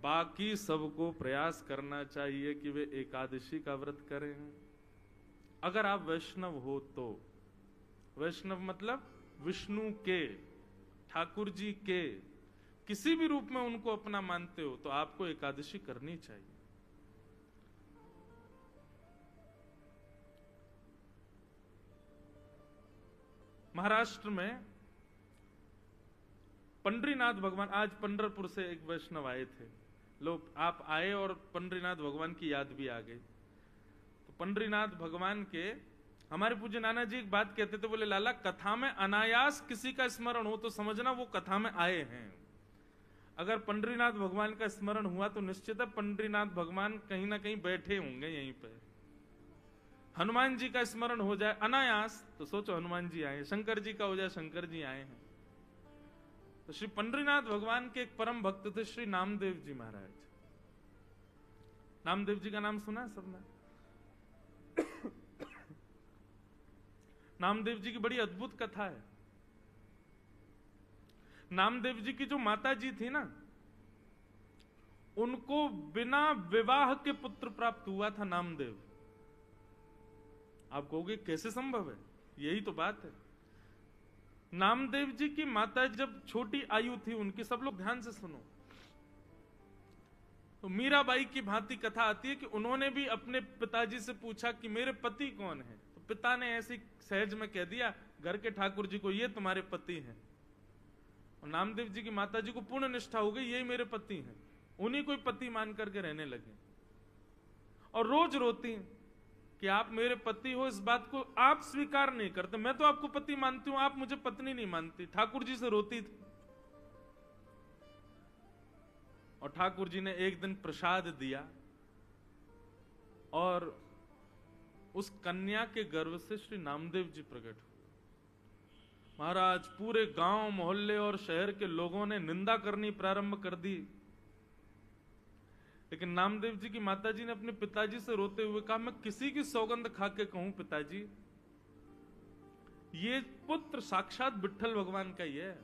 बाकी सबको प्रयास करना चाहिए कि वे एकादशी का व्रत करें। अगर आप वैष्णव हो तो, वैष्णव मतलब विष्णु के, ठाकुर जी के किसी भी रूप में उनको अपना मानते हो, तो आपको एकादशी करनी चाहिए। महाराष्ट्र में पंडरीनाथ भगवान, आज पंढरपुर से एक वैष्णव आए थे लोग, आप आए और पंडरीनाथ भगवान की याद भी आ गई। तो पंडरीनाथ भगवान के हमारे पूज्य नाना जी एक बात कहते थे, बोले लाला कथा में अनायास किसी का स्मरण हो तो समझना वो कथा में आए हैं। अगर पंडरीनाथ भगवान का स्मरण हुआ तो निश्चित है पंडरीनाथ भगवान कहीं ना कहीं बैठे होंगे यहीं पे। हनुमान जी का स्मरण हो जाए अनायास तो सोचो हनुमान जी आए, शंकर जी का हो जाए शंकर जी आए हैं। तो श्री पंडरीनाथ भगवान के एक परम भक्त थे श्री नामदेव जी महाराज। नामदेव जी का नाम सुना है सबने? नामदेव जी की बड़ी अद्भुत कथा है। नामदेव जी की जो माता जी थी ना, उनको बिना विवाह के पुत्र प्राप्त हुआ था नामदेव। आप कहोगे कैसे संभव है? यही तो बात है। नामदेव जी की माता जब छोटी आयु थी उनकी, सब लोग ध्यान से सुनो, तो मीराबाई की भांति कथा आती है कि उन्होंने भी अपने पिताजी से पूछा कि मेरे पति कौन है। तो पिता ने ऐसी सहज में कह दिया घर के ठाकुर जी को, ये तुम्हारे पति हैं। और नामदेव जी की माता जी को पूर्ण निष्ठा हो गई, यही मेरे पति हैं। उन्हीं को पति मान करके रहने लगे और रोज रोती कि आप मेरे पति हो, इस बात को आप स्वीकार नहीं करते। मैं तो आपको पति मानती हूं, आप मुझे पत्नी नहीं मानती। ठाकुर जी से रोती थी। और ठाकुर जी ने एक दिन प्रसाद दिया और उस कन्या के गर्भ से श्री नामदेव जी प्रकट हुए। महाराज पूरे गांव मोहल्ले और शहर के लोगों ने निंदा करनी प्रारंभ कर दी, लेकिन नामदेव जी की माताजी ने अपने पिताजी से रोते हुए कहा, मैं किसी की सौगंध खा के कहूं पिताजी, ये पुत्र साक्षात विट्ठल भगवान का ही है।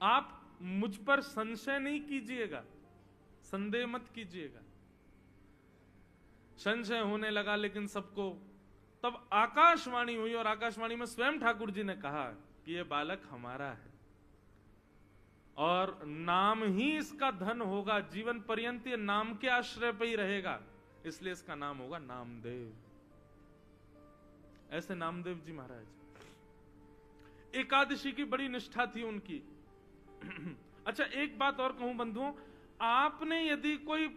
आप मुझ पर संशय नहीं कीजिएगा, संदेह मत कीजिएगा। संशय होने लगा लेकिन सबको, तब आकाशवाणी हुई और आकाशवाणी में स्वयं ठाकुर जी ने कहा कि यह बालक हमारा है और नाम ही इसका धन होगा, जीवन पर्यंत ये नाम के आश्रय पे ही रहेगा, इसलिए इसका नाम होगा नामदेव। ऐसे नामदेव जी महाराज। एकादशी की बड़ी निष्ठा थी उनकी। अच्छा एक बात और कहूं बंधुओं, आपने यदि कोई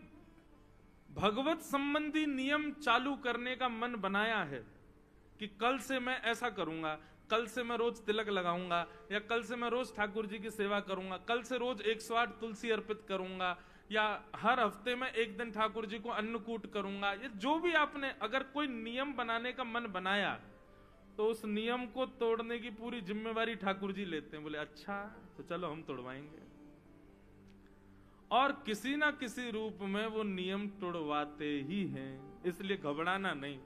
भगवत संबंधी नियम चालू करने का मन बनाया है कि कल से मैं ऐसा करूंगा, कल से मैं रोज तिलक लगाऊंगा, या कल से मैं रोज ठाकुर जी की सेवा करूंगा, कल से रोज 108 तुलसी अर्पित करूंगा, या हर हफ्ते में एक दिन ठाकुर जी को अन्नकूट करूंगा, ये जो भी आपने अगर कोई नियम बनाने का मन बनाया तो उस नियम को तोड़ने की पूरी जिम्मेवारी ठाकुर जी लेते हैं। बोले अच्छा तो चलो हम तोड़वाएंगे, और किसी ना किसी रूप में वो नियम तोड़वाते ही हैं, इसलिए घबराना नहीं।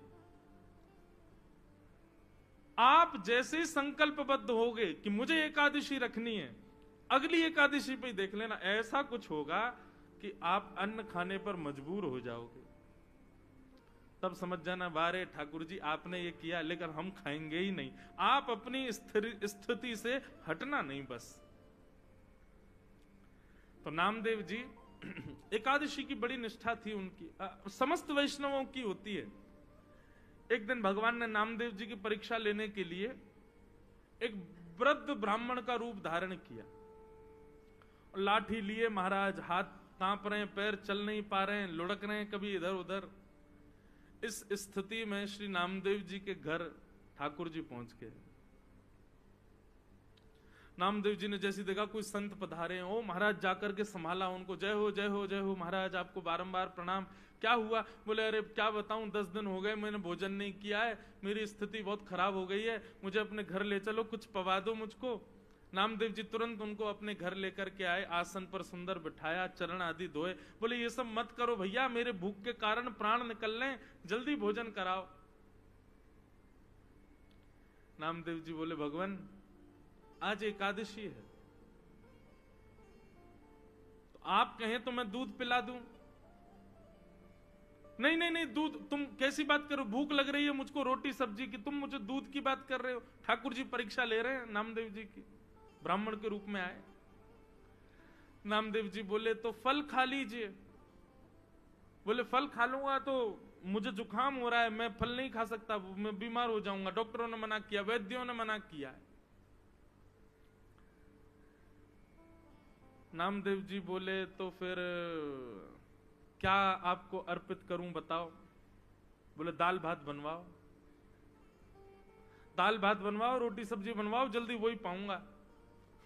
आप जैसे ही संकल्पबद्ध होगे कि मुझे एकादशी रखनी है, अगली एकादशी पे ही देख लेना ऐसा कुछ होगा कि आप अन्न खाने पर मजबूर हो जाओगे। तब समझ जाना बारे ठाकुर जी आपने ये किया लेकिन हम खाएंगे ही नहीं। आप अपनी स्थिति से हटना नहीं बस। तो नामदेव जी एकादशी की बड़ी निष्ठा थी उनकी, समस्त वैष्णवों की होती है। एक दिन भगवान ने नामदेव जी की परीक्षा लेने के लिए एक वृद्ध ब्राह्मण का रूप धारण किया। लाठी लिए महाराज, हाथ कांप रहे हैं, पैर चल नहीं पा रहे हैं, लुढ़क रहे हैं कभी इधर उधर। इस स्थिति में श्री नामदेव जी के घर ठाकुर जी पहुंच गए। नामदेव जी ने जैसी देखा कोई संत पधारे हैं, ओ महाराज जाकर के संभाला उनको, जय हो जय हो जय हो महाराज, आपको बारंबार प्रणाम। क्या हुआ? बोले अरे क्या बताऊं, 10 दिन हो गए मैंने भोजन नहीं किया है, मेरी स्थिति बहुत खराब हो गई है, मुझे अपने घर ले चलो, कुछ पवा दो मुझको। नामदेव जी तुरंत उनको अपने घर लेकर के आए, आसन पर सुंदर बिठाया, चरण आदि धोए। बोले ये सब मत करो भैया, मेरे भूख के कारण प्राण निकल रहे, जल्दी भोजन कराओ। नामदेव जी बोले भगवान आज एकादशी है, आप कहें तो मैं दूध पिला दूं। नहीं नहीं नहीं, दूध, तुम कैसी बात करो, भूख लग रही है मुझको रोटी सब्जी की, तुम मुझे दूध की बात कर रहे हो। ठाकुर जी परीक्षा ले रहे हैं नामदेव जी की, ब्राह्मण के रूप में आए। नामदेव जी बोले तो फल खा लीजिए। बोले फल खा लूंगा तो मुझे जुकाम हो रहा है, मैं फल नहीं खा सकता, मैं बीमार हो जाऊंगा, डॉक्टरों ने मना किया, वैद्यों ने मना किया है। नामदेव जी बोले तो फिर क्या आपको अर्पित करूं बताओ। बोले दाल भात बनवाओ, दाल भात बनवाओ, रोटी सब्जी बनवाओ, जल्दी वही पाऊंगा।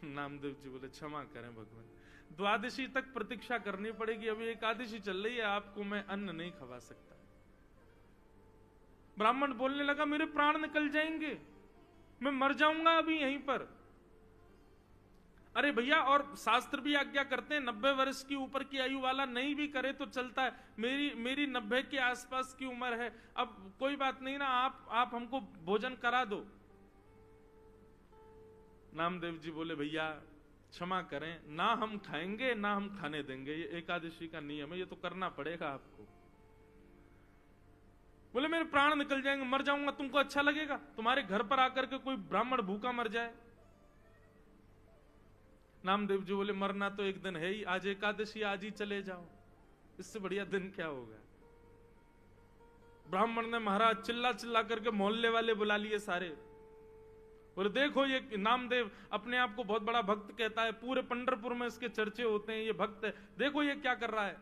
नामदेव जी बोले क्षमा करें भगवान, द्वादशी तक प्रतीक्षा करनी पड़ेगी, अभी एकादशी चल रही है, आपको मैं अन्न नहीं खवा सकता। ब्राह्मण बोलने लगा मेरे प्राण निकल जाएंगे, मैं मर जाऊंगा अभी यहीं पर। अरे भैया, और शास्त्र भी आज्ञा करते हैं 90 वर्ष की ऊपर की आयु वाला नहीं भी करे तो चलता है, मेरी 90 के आसपास की उम्र है, अब कोई बात नहीं ना, आप हमको भोजन करा दो। नामदेव जी बोले भैया क्षमा करें, ना हम खाएंगे ना हम खाने देंगे, ये एकादशी का नियम है, ये तो करना पड़ेगा आपको। बोले मेरे प्राण निकल जाएंगे, मर जाऊंगा, तुमको अच्छा लगेगा तुम्हारे घर पर आकर के कोई ब्राह्मण भूखा मर जाए? नामदेव जी बोले मरना तो एक दिन है ही, आज एकादशी, आज ही चले जाओ, इससे बढ़िया दिन क्या होगा। ब्राह्मण ने महाराज चिल्ला चिल्ला करके मोहल्ले वाले बुला लिए सारे। बोले देखो ये नामदेव अपने आप को बहुत बड़ा भक्त कहता है, पूरे पंढरपुर में इसके चर्चे होते हैं, ये भक्त है, देखो ये क्या कर रहा है।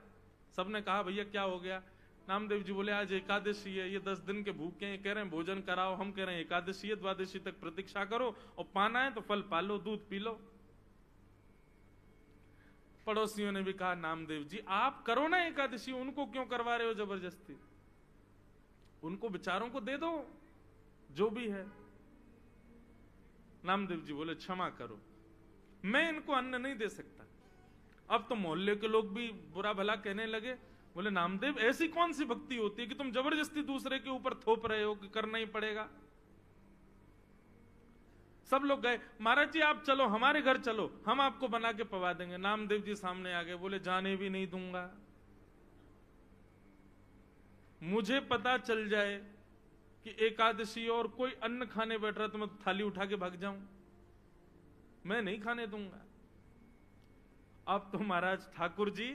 सबने कहा भैया क्या हो गया? नामदेव जी बोले आज एकादशी है, ये 10 दिन के भूखे हैं, कह रहे हैं भोजन कराओ, हम कह रहे हैं एकादशी है, द्वादशी तक प्रतीक्षा करो, और पाना है तो फल पालो, दूध पी लो। पड़ोसियों ने भी कहा नामदेव जी आप करो ना एकादशी, उनको क्यों करवा रहे हो जबरदस्ती, उनको बेचारों को दे दो जो भी है। नामदेव जी बोले क्षमा करो, मैं इनको अन्न नहीं दे सकता। अब तो मोहल्ले के लोग भी बुरा भला कहने लगे। बोले नामदेव ऐसी कौन सी भक्ति होती है कि तुम जबरदस्ती दूसरे के ऊपर थोप रहे हो कि करना ही पड़ेगा। सब लोग गए, महाराज जी आप चलो हमारे घर चलो, हम आपको बना के पवा देंगे। नामदेव जी सामने आ गए, बोले जाने भी नहीं दूंगा, मुझे पता चल जाए कि एकादशी और कोई अन्न खाने बैठ रहा तो मैं थाली उठा के भाग जाऊं, मैं नहीं खाने दूंगा। अब तो महाराज ठाकुर जी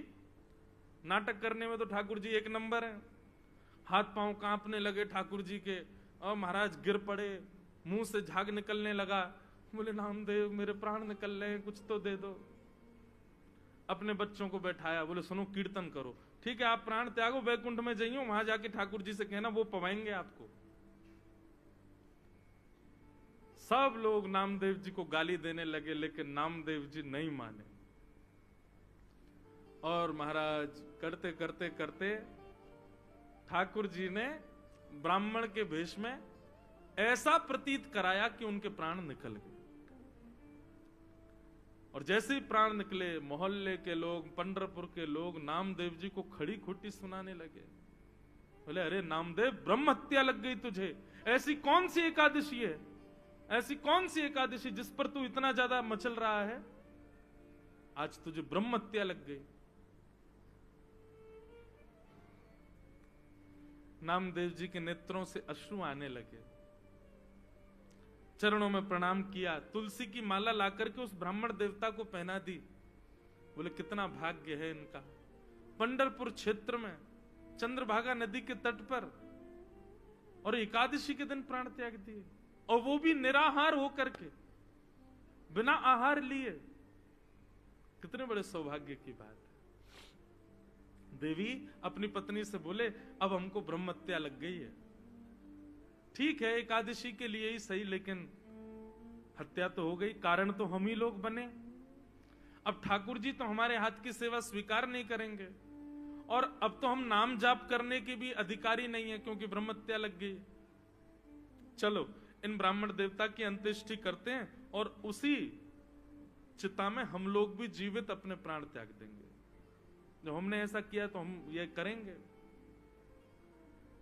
नाटक करने में तो ठाकुर जी एक नंबर है, हाथ पांव कांपने लगे ठाकुर जी के, और महाराज गिर पड़े, मुंह से झाग निकलने लगा। बोले नामदेव मेरे प्राण निकल रहे हैं, कुछ तो दे दो। अपने बच्चों को बैठाया, बोले सुनो कीर्तन करो, ठीक है आप प्राण त्यागो, वैकुंठ में जाइयो, वहां जाके ठाकुर जी से कहना वो पवाएंगे आपको। सब लोग नामदेव जी को गाली देने लगे, लेकिन नामदेव जी नहीं माने, और महाराज करते करते करते ठाकुर जी ने ब्राह्मण के वेश में ऐसा प्रतीत कराया कि उनके प्राण निकल गए। और जैसे ही प्राण निकले, मोहल्ले के लोग, पंढरपुर के लोग नामदेव जी को खड़ी खोटी सुनाने लगे। बोले अरे नामदेव ब्रह्म हत्या लग गई तुझे, ऐसी कौन सी एकादशी है, ऐसी कौन सी एकादशी जिस पर तू इतना ज्यादा मचल रहा है, आज तुझे ब्रह्म हत्या लग गई। नामदेव जी के नेत्रों से अश्रु आने लगे, चरणों में प्रणाम किया, तुलसी की माला लाकर के उस ब्राह्मण देवता को पहना दी। बोले कितना भाग्य है इनका, पंढरपुर क्षेत्र में चंद्रभागा नदी के तट पर, और एकादशी के दिन प्राण त्याग दिए, और वो भी निराहार होकर के, बिना आहार लिए। कितने बड़े सौभाग्य की बात है। देवी अपनी पत्नी से बोले अब हमको ब्रह्म हत्या लग गई है, ठीक है एकादशी के लिए ही सही, लेकिन हत्या तो हो गई, कारण तो हम ही लोग बने। अब ठाकुर जी तो हमारे हाथ की सेवा स्वीकार नहीं करेंगे, और अब तो हम नाम जाप करने के भी अधिकारी नहीं है, क्योंकि ब्रह्म हत्या लग गई। चलो इन ब्राह्मण देवता की अंत्येष्टि करते हैं, और उसी चिता में हम लोग भी जीवित अपने प्राण त्याग देंगे। जब हमने ऐसा किया तो हम ये करेंगे।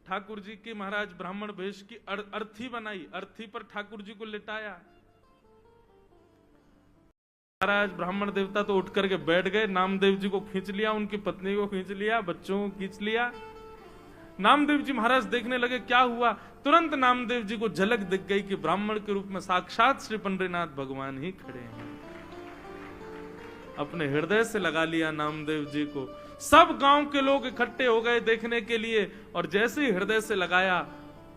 ठाकुर जी की महाराज ब्राह्मण वेश की अर्थी बनाई, अर्थी पर ठाकुर जी को लिटाया, महाराज ब्राह्मण देवता तो उठ करके बैठ गए, नामदेव जी को खींच लिया, उनकी पत्नी को खींच लिया, बच्चों को खींच लिया। नामदेव जी महाराज देखने लगे क्या हुआ। तुरंत नामदेव जी को झलक दिख गई कि ब्राह्मण के रूप में साक्षात श्री पंडरीनाथ भगवान ही खड़े हैं। अपने हृदय से लगा लिया नामदेव जी को। सब गांव के लोग इकट्ठे हो गए देखने के लिए, और जैसे ही हृदय से लगाया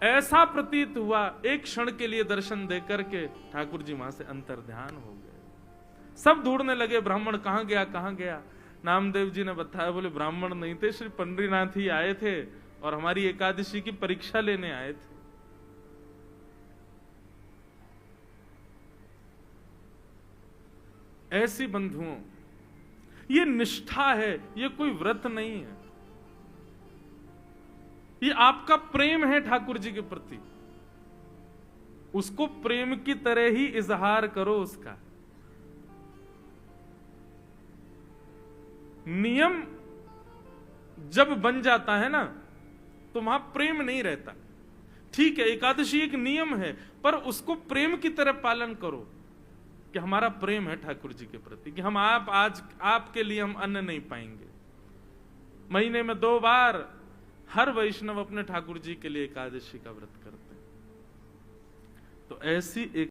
ऐसा प्रतीत हुआ एक क्षण के लिए दर्शन देकर के ठाकुर जी वहां से अंतर्ध्यान हो गए। सब ढूंढने लगे ब्राह्मण कहां गया कहां गया। नामदेव जी ने बताया, बोले ब्राह्मण नहीं थे, श्री पंडरीनाथ ही आए थे और हमारी एकादशी की परीक्षा लेने आए थे। ऐसी बंधुओं ये निष्ठा है, ये कोई व्रत नहीं है, ये आपका प्रेम है ठाकुर जी के प्रति। उसको प्रेम की तरह ही इजहार करो उसका। नियम जब बन जाता है ना तो वहां प्रेम नहीं रहता। ठीक है, एकादशी एक नियम है, पर उसको प्रेम की तरह पालन करो कि हमारा प्रेम है ठाकुर जी के प्रति, कि हम आज आपके लिए हम अन्न नहीं पाएंगे। महीने में 2 बार हर वैष्णव अपने ठाकुर जी के लिए एकादशी का व्रत करते हैं। तो ऐसी एक